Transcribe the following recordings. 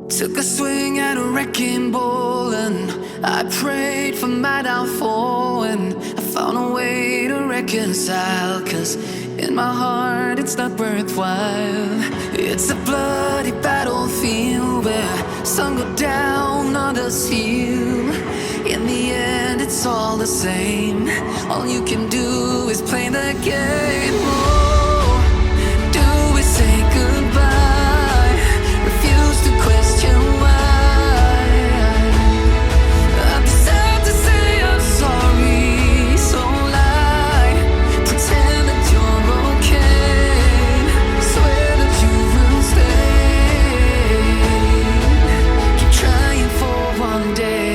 Took a swing at a wrecking ball and I prayed for my downfall, and I found a way to reconcile, 'cause in my heart it's not worthwhile. It's a bloody battlefield where some go down, others heal. In the end it's all the same. All you can do is play the game. Oh, do we say goodbye? Refuse to question why. I'm sad to say I'm sorry, so lie. Pretend that you're okay. Swear that you will stay. Keep trying for one day.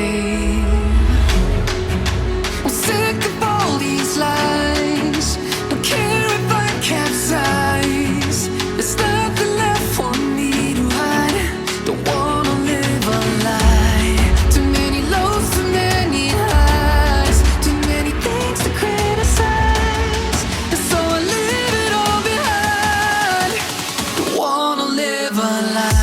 I'm sick of all these lies. Don't care if I capsize. There's nothing left for me to hide. Don't wanna live a lie. Too many lows, too many highs. Too many things to criticize. And so I leave it all behind. Don't wanna live a lie.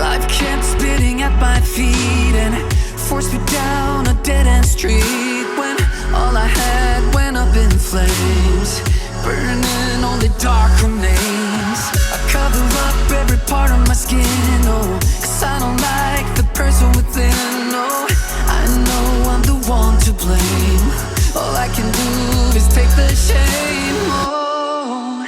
Life kept spitting at my feet and forced me down a dead-end street, when all I had went up in flames, burning only dark remains. I cover up every part of my skin, oh, 'cause I don't like the person within. Oh, I know I'm the one to blame. All I can do is take the shame. Oh,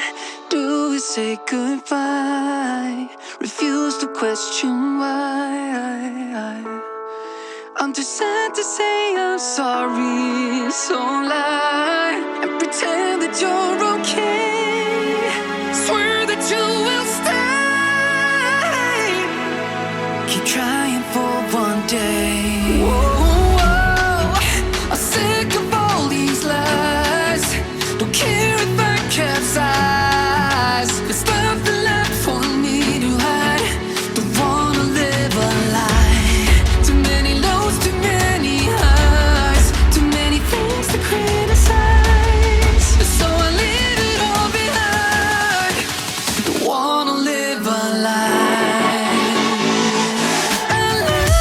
do we say goodbye? Refuse to question why. I'm too sad to say I'm sorry, so lie and pretend that you're okay. Swear that you will stay. Keep trying for one day. Whoa, I'm sick of all these lies. Don't care if I capsize. There's nothing left for me to hide. Don't wanna live a lie. Too many lows, too many highs. Too many things to criticize. So I leave it all behind. Don't wanna live a lie. A lie.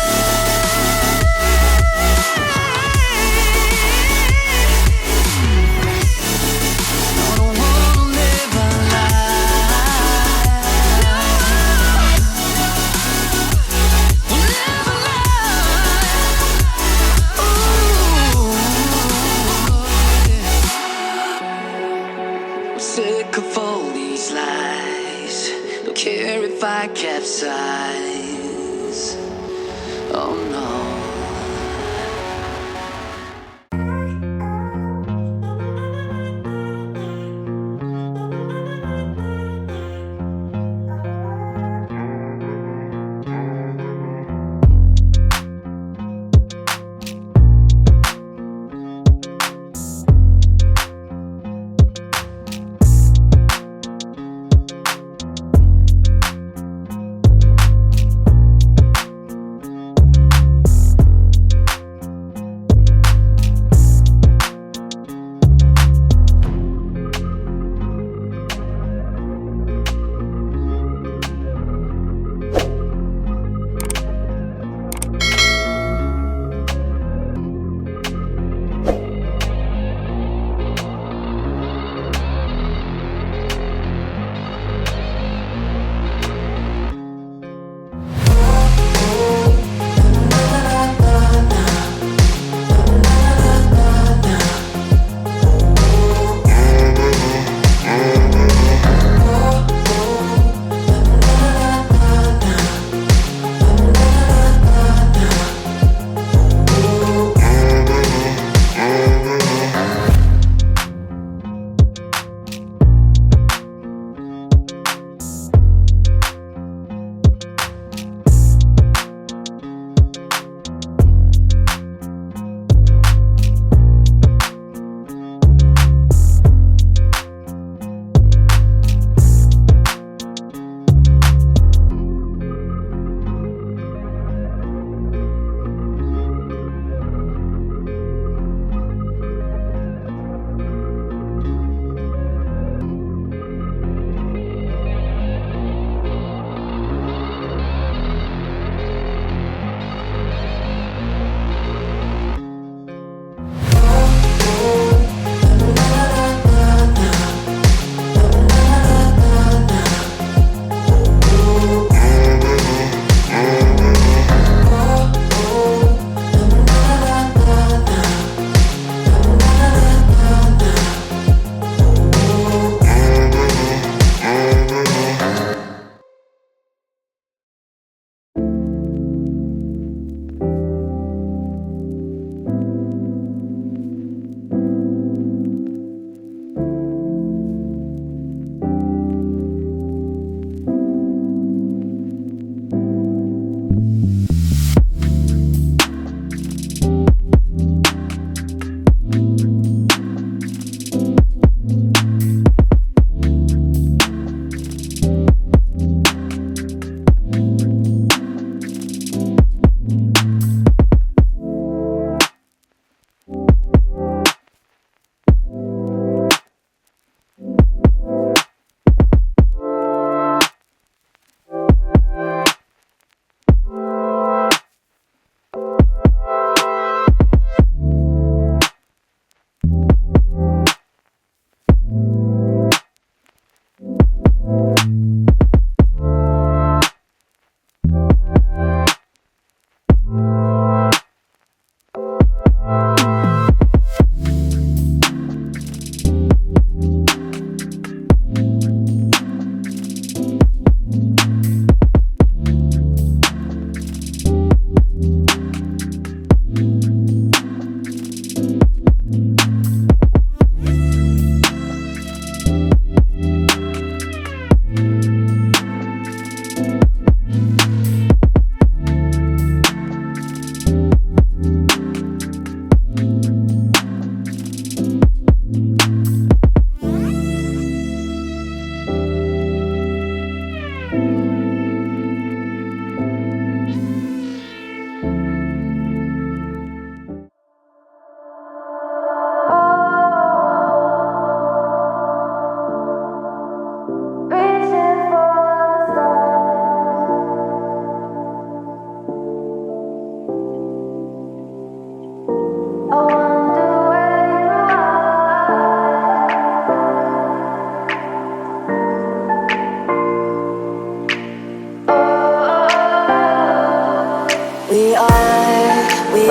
No, don't wanna live a lie. We'll live a lie. Ooh, yeah. I'm sick of all these lies. Don't care if I capsize. Oh no.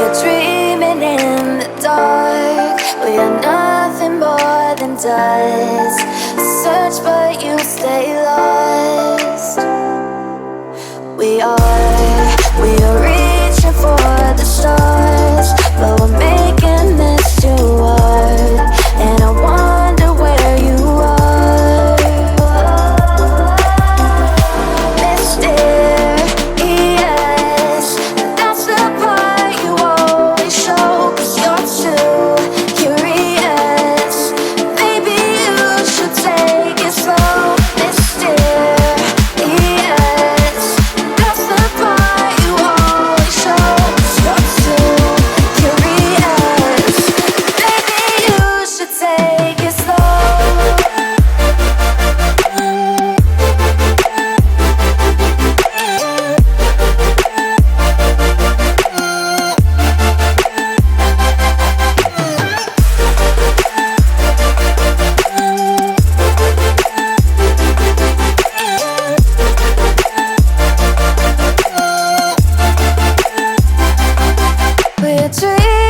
are dreaming in the dark. We are nothing more than dust. Search but you stay lost. We are reaching for the stars, but we're making this too hard. And I wonder where you are. Mysterious, that's the part you always show. 'Cause you're too curious. Maybe you should take it slow. Mysterious, that's the part you always show. 'Cause you're too curious. Maybe you should take it slow. We're dreaming